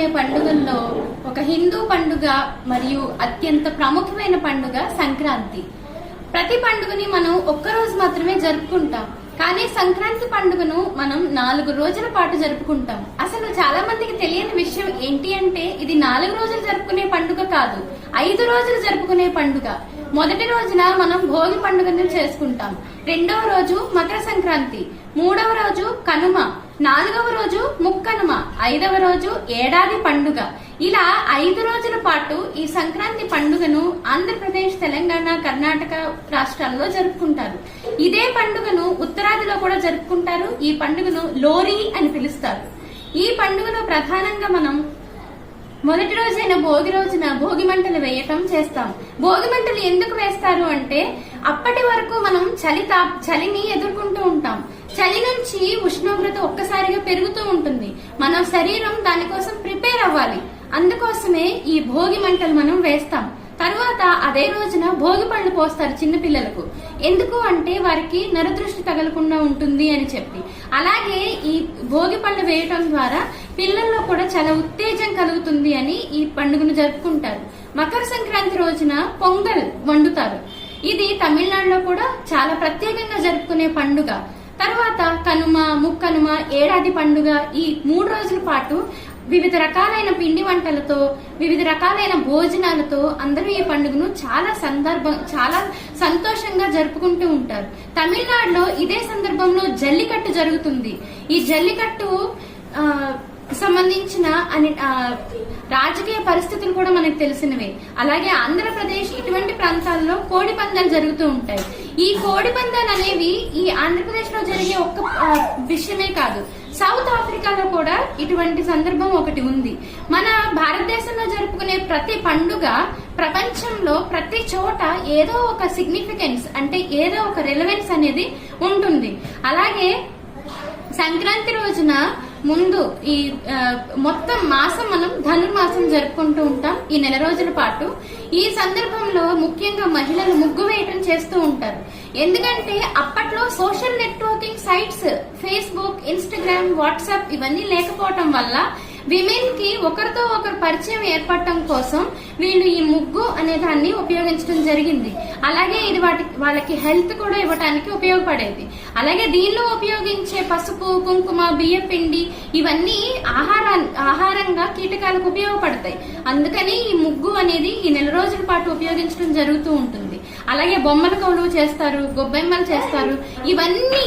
జరుపుకునే పండుగల్లో ఒక హిందూ పండుగ మరియు అత్యంత ప్రాముఖ్యమైన పండుగ సంక్రాంతి. ప్రతి పండుగని మనం ఒక్కరోజు మాత్రమే జరుపుకుంటాం, కానీ సంక్రాంతి పండుగను మనం 4 రోజుల పాటు జరుపుకుంటాం. అసలు చాలా మందికి తెలియని విషయం ఏంటి అంటే ఇది 4 రోజులు జరుపుకునే పండుగ కాదు, 5 రోజులు జరుపుకునే పండుగ. మొదటి రోజున మనం భోగి పండుగను చేసుకుంటాం, రెండవ రోజు మకర సంక్రాంతి, మూడవ రోజు కనుమ, 4వ రోజు ముక్కనుమ, 5వ రోజు ఏడాది పండుగ. ఇలా 5 రోజుల పాటు ఈ సంక్రాంతి పండుగను ఆంధ్రప్రదేశ్, తెలంగాణ, కర్ణాటక రాష్ట్రాల్లో జరుపుకుంటారు. ఇదే పండుగను ఉత్తరాదిలో కూడా జరుపుకుంటారు. ఈ పండుగను లోరీ అని పిలుస్తారు. ఈ పండుగలో ప్రధానంగా మనం మొదటి రోజైన భోగి రోజున భోగి మంటలు వేయటం చేస్తాం. భోగి మంటలు ఎందుకు వేస్తారు అంటే అప్పటి వరకు మనం చలిని ఎదుర్కొంటూ ఉంటాం. చలి నుంచి ఉష్ణోగ్రత ఒక్కసారిగా పెరుగుతూ ఉంటుంది. మన శరీరం దానికోసం ప్రిపేర్ అవ్వాలి. అందుకోసమే ఈ భోగి మంటలు మనం వేస్తాం. తర్వాత అదే రోజున భోగి పళ్ళు పోస్తారు చిన్నపిల్లలకు. ఎందుకు అంటే వారికి నరదృష్టి తగలకుండా ఉంటుంది అని చెప్పి. అలాగే ఈ భోగి పళ్ళు వేయటం ద్వారా పిల్లల్లో కూడా చాలా ఉత్తేజం కలుగుతుంది అని ఈ పండుగను జరుపుకుంటారు. మకర సంక్రాంతి రోజున పొంగల్ వండుతారు. ఇది తమిళనాడులో కూడా చాలా ప్రత్యేకంగా జరుపుకునే పండుగ. తర్వాత కనుమ, ముక్కనుమ, ఏడాది పండుగ, ఈ 3 రోజుల పాటు వివిధ రకాలైన పిండి వంటలతో, వివిధ రకాలైన భోజనాలతో అందరూ ఈ పండుగను చాలా సంతోషంగా జరుపుకుంటూ ఉంటారు. తమిళనాడులో ఇదే సందర్భంలో జల్లికట్టు జరుగుతుంది. ఈ జల్లికట్టు సంబంధించిన రాజకీయ పరిస్థితులు కూడా మనకు తెలిసినవే. అలాగే ఆంధ్రప్రదేశ్ ఇటువంటి ప్రాంతాల్లో కోడి పందాలు జరుగుతూ ఉంటాయి. ఈ కోడి పందాలు అనేవి ఈ ఆంధ్రప్రదేశ్ లో జరిగే ఒక్క విషయమే కాదు, సౌత్ ఆఫ్రికాలో కూడా ఇటువంటి సందర్భం ఒకటి ఉంది. మన భారతదేశంలో జరుపుకునే ప్రతి పండుగ ప్రపంచంలో ప్రతి చోట ఏదో ఒక సిగ్నిఫికెన్స్, అంటే ఏదో ఒక రెలవెన్స్ అనేది ఉంటుంది. అలాగే సంక్రాంతి రోజున ముందు ఈ మొత్తం మాసం మనం ధనుర్మాసం జరుపుకుంటూ ఉంటాం ఈ 4 రోజుల పాటు. ఈ సందర్భంలో ముఖ్యంగా మహిళలు ముగ్గు వేయటం చేస్తూ ఉంటారు. ఎందుకంటే అప్పట్లో social networking sites Facebook, Instagram, WhatsApp ఇవన్నీ లేకపోవటం వల్ల విమెన్ కి ఒకరితో ఒకరు పరిచయం ఏర్పడటం కోసం వీళ్ళు ఈ ముగ్గు అనే దాన్ని ఉపయోగించడం జరిగింది. అలాగే ఇది వాళ్ళకి హెల్త్ కూడా ఇవ్వడానికి ఉపయోగపడేది. అలాగే దీనిలో ఉపయోగించే పసుపు, కుంకుమ, బియ్యం పిండి ఇవన్నీ ఆహారంగా కీటకాలకు ఉపయోగపడతాయి. అందుకని ఈ ముగ్గు అనేది ఈ 4 రోజుల పాటు ఉపయోగించడం జరుగుతూ ఉంటుంది. అలాగే బొమ్మల కొలువు చేస్తారు, గొబ్బెమ్మలు చేస్తారు. ఇవన్నీ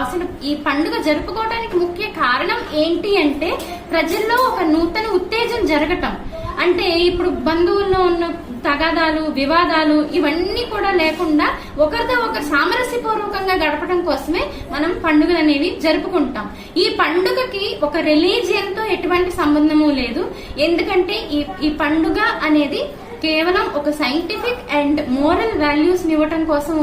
అసలు ఈ పండుగ జరుపుకోవడానికి ముఖ్య కారణం ఏంటి అంటే ప్రజల్లో ఒక నూతన ఉత్తేజం జరగటం. అంటే ఇప్పుడు బంధువుల్లో ఉన్న తగాదాలు, వివాదాలు ఇవన్నీ కూడా లేకుండా ఒకరితో ఒకరు సామరస్యపూర్వకంగా గడపడం కోసమే మనం పండుగలు అనేవి జరుపుకుంటాం. ఈ పండుగకి ఒక రిలీజియన్ తో ఎటువంటి సంబంధము లేదు. ఎందుకంటే ఈ పండుగ అనేది కేవలం ఒక సైంటిఫిక్ అండ్ మోరల్ వాల్యూస్ ఇవ్వటం కోసం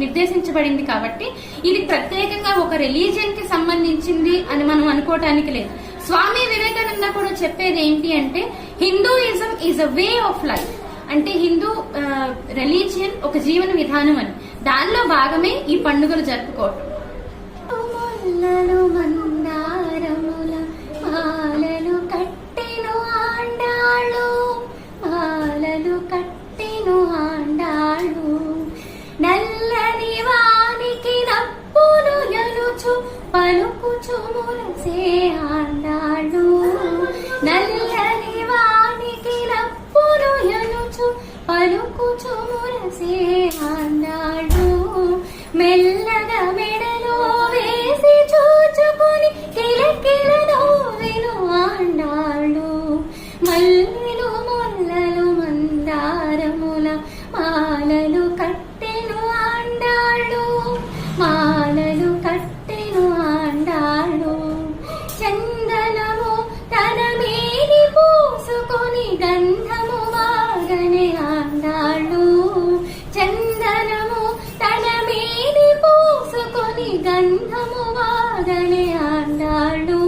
నిర్దేశించబడింది కాబట్టి ఇది ప్రత్యేకంగా ఒక రిలీజియన్ కి సంబంధించింది అని మనం అనుకోవటానికి లేదు. స్వామి వివేకానంద కూడా చెప్పేది ఏంటి అంటే Hinduism is a way of life. అంటే హిందూ రిలీజియన్ ఒక జీవన విధానం అని. దానిలో భాగమే ఈ పండుగలు జరుపుకోవటం. నల్లని వానికి నప్పును ఎనుచు పలుకుచు మురసే ఆండాడు. నల్లని వానికి నప్పును ఎనుచు పలుకుచు మురసే ఆండాడు. మెల్లగా మెడలో వేసి చూచుకొని కిలకిల నవ్వెను ఆండాడు. మల్లెలు ముల్లలు మందారముల మాలలు కట్టెను ఆండాడు. మాలలు కట్టెను ఆండాడు. చందనము తన మేని పూసుకొని గంధము వాగనే ఆండాడు. చందనము తన మేని పూసుకొని గంధము వాగనే ఆండాడు.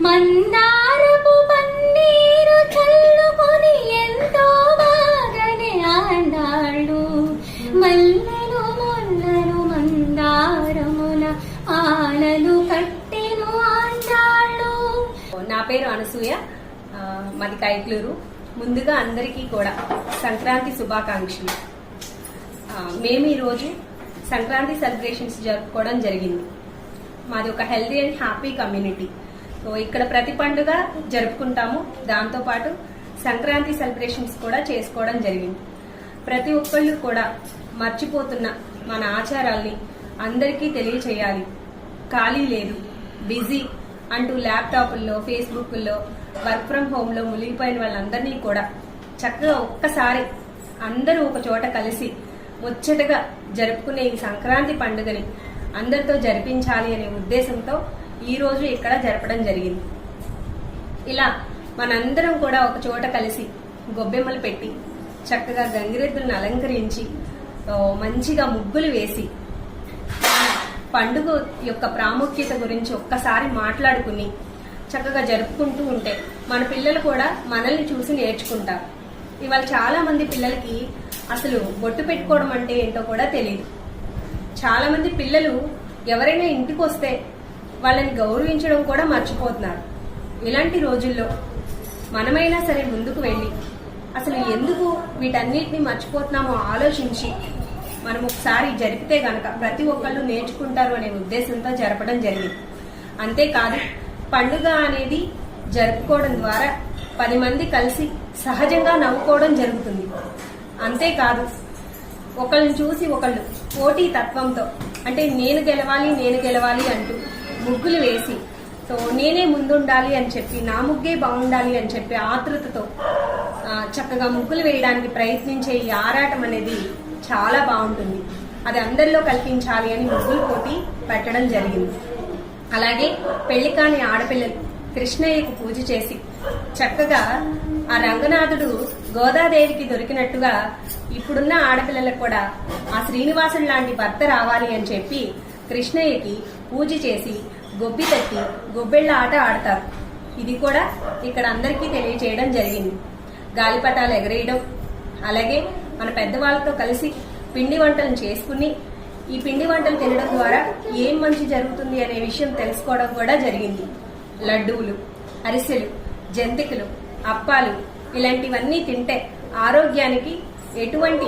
మందారపు పన్నీరు చల్లుకొని ఎంతో బాగనే ఆండాడు. మల్లెలు ముల్లలు మందారముల ఆలలు కట్టెను ఆండాడు. నా పేరు అనసూయ. మాది కైక్లూరు. ముందుగా అందరికీ కూడా సంక్రాంతి శుభాకాంక్షలు. మేము ఈరోజు సంక్రాంతి సెలబ్రేషన్స్ జరుపుకోవడం జరిగింది. మాది ఒక healthy and happy community. So ఇక్కడ ప్రతి పండుగ జరుపుకుంటాము, దాంతోపాటు సంక్రాంతి సెలబ్రేషన్స్ కూడా చేసుకోవడం జరిగింది. ప్రతి ఒక్కళ్ళు కూడా మర్చిపోతున్న మన ఆచారాల్ని అందరికీ తెలియచేయాలి. ఖాళీ లేదు, బిజీ అంటూ ల్యాప్టాప్ల్లో, ఫేస్బుక్ల్లో, వర్క్ ఫ్రం హోమ్లో మునిగిపోయిన వాళ్ళందరినీ కూడా చక్కగా ఒక్కసారి అందరూ ఒక చోట కలిసి ముచ్చటగా జరుపుకునే ఈ సంక్రాంతి పండుగని అందరితో జరిపించాలి అనే ఉద్దేశంతో ఈ రోజు ఇక్కడ జరపడం జరిగింది. ఇలా మనందరం కూడా ఒక చోట కలిసి గొబ్బెమ్మలు పెట్టి చక్కగా గంగిరెద్దులను అలంకరించి మంచిగా ముగ్గులు వేసి పండుగ యొక్క ప్రాముఖ్యత గురించి ఒక్కసారి మాట్లాడుకుని చక్కగా జరుపుకుంటూ ఉంటే మన పిల్లలు కూడా మనల్ని చూసి నేర్చుకుంటారు. ఇవాళ చాలా మంది పిల్లలకి అసలు బొట్టు పెట్టుకోవడం అంటే ఏంటో కూడా తెలియదు. చాలా మంది పిల్లలు ఎవరైనా ఇంటికి వస్తే వాళ్ళని గౌరవించడం కూడా మర్చిపోతున్నారు. ఇలాంటి రోజుల్లో మనమైనా సరే ముందుకు వెళ్ళి అసలు ఎందుకు వీటన్నిటిని మర్చిపోతున్నామో ఆలోచించి మనం ఒకసారి జరిపితే గనక ప్రతి ఒక్కళ్ళు నేర్చుకుంటారు అనే ఉద్దేశంతో జరపడం జరిగింది. అంతేకాదు, పండుగ అనేది జరుపుకోవడం ద్వారా 10 మంది కలిసి సహజంగా నవ్వుకోవడం జరుగుతుంది. అంతేకాదు, ఒకళ్ళని చూసి ఒకళ్ళు పోటీ తత్వంతో, అంటే నేను గెలవాలి అంటూ ముగ్గులు వేసి, సో నేనే ముందుండాలి అని చెప్పి, నా ముగ్గే బాగుండాలి అని చెప్పి ఆతృతతో చక్కగా ముగ్గులు వేయడానికి ప్రయత్నించే ఈ ఆరాటం అనేది చాలా బాగుంటుంది. అది అందరిలో కల్పించాలి అని ముగ్గులు పోటీ పెట్టడం జరిగింది. అలాగే పెళ్లి కాని ఆడపిల్లలు కృష్ణయ్యకు పూజ చేసి చక్కగా ఆ రంగనాథుడు గోదాదేవికి దొరికినట్టుగా ఇప్పుడున్న ఆడపిల్లలకు కూడా ఆ శ్రీనివాసుడు లాంటి భర్త రావాలి అని చెప్పి కృష్ణయ్యకి పూజ చేసి గొబ్బి తట్టి గొబ్బెళ్ల ఆట ఆడతారు. ఇది కూడా ఇక్కడ అందరికీ తెలియచేయడం జరిగింది. గాలిపటాలు ఎగరేయడం, అలాగే మన పెద్దవాళ్ళతో కలిసి పిండి వంటలను చేసుకుని ఈ పిండి వంటలు తినడం ద్వారా ఏం మంచి జరుగుతుంది అనే విషయం తెలుసుకోవడం కూడా జరిగింది. లడ్డూలు, అరిసెలు, జంతికలు, అప్పాలు ఇలాంటివన్నీ తింటే ఆరోగ్యానికి ఎటువంటి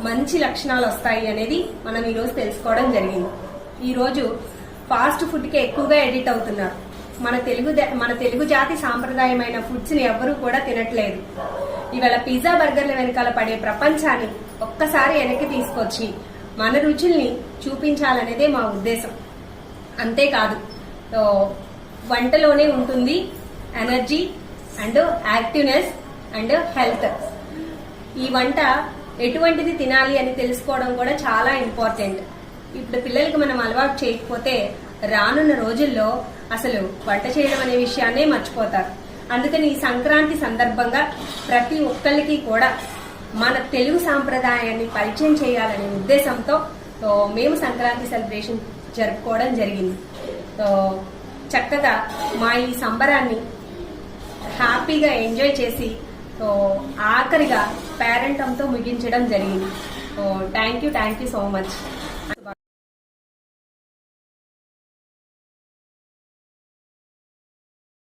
మంచి లక్షణాలు వస్తాయి అనేది మనం ఈరోజు తెలుసుకోవడం జరిగింది. ఈరోజు ఫాస్ట్ ఫుడ్కి ఎక్కువగా ఎడిట్ అవుతున్నారు. మన తెలుగు జాతి సాంప్రదాయమైన ఫుడ్స్ ని ఎవ్వరూ కూడా తినట్లేదు. ఇవాళ పిజ్జా బర్గర్ల వెనకాల పడే ప్రపంచాన్ని ఒక్కసారి వెనక్కి తీసుకొచ్చి మన రుచుల్ని చూపించాలనేదే మా ఉద్దేశం. అంతేకాదు, వంటలోనే ఉంటుంది energy and activeness and health. ఈ వంట ఎటువంటిది తినాలి అని తెలుసుకోవడం కూడా చాలా ఇంపార్టెంట్. ఇప్పుడు పిల్లలకి మనం అలవాటు చేయకపోతే రానున్న రోజుల్లో అసలు వంట చేయడం అనే విషయాన్నే మర్చిపోతారు. అందుకని ఈ సంక్రాంతి సందర్భంగా ప్రతి ఒక్కరికి కూడా మన తెలుగు సాంప్రదాయాన్ని పరిచయం చేయాలనే ఉద్దేశంతో మేము సంక్రాంతి సెలబ్రేషన్ జరుపుకోవడం జరిగింది. చక్కగా మా ఈ సంబరాన్ని హ్యాపీగా ఎంజాయ్ చేసి ఆఖరిగా పేరెంటంతో ముగించడం జరిగింది. Thank you so much.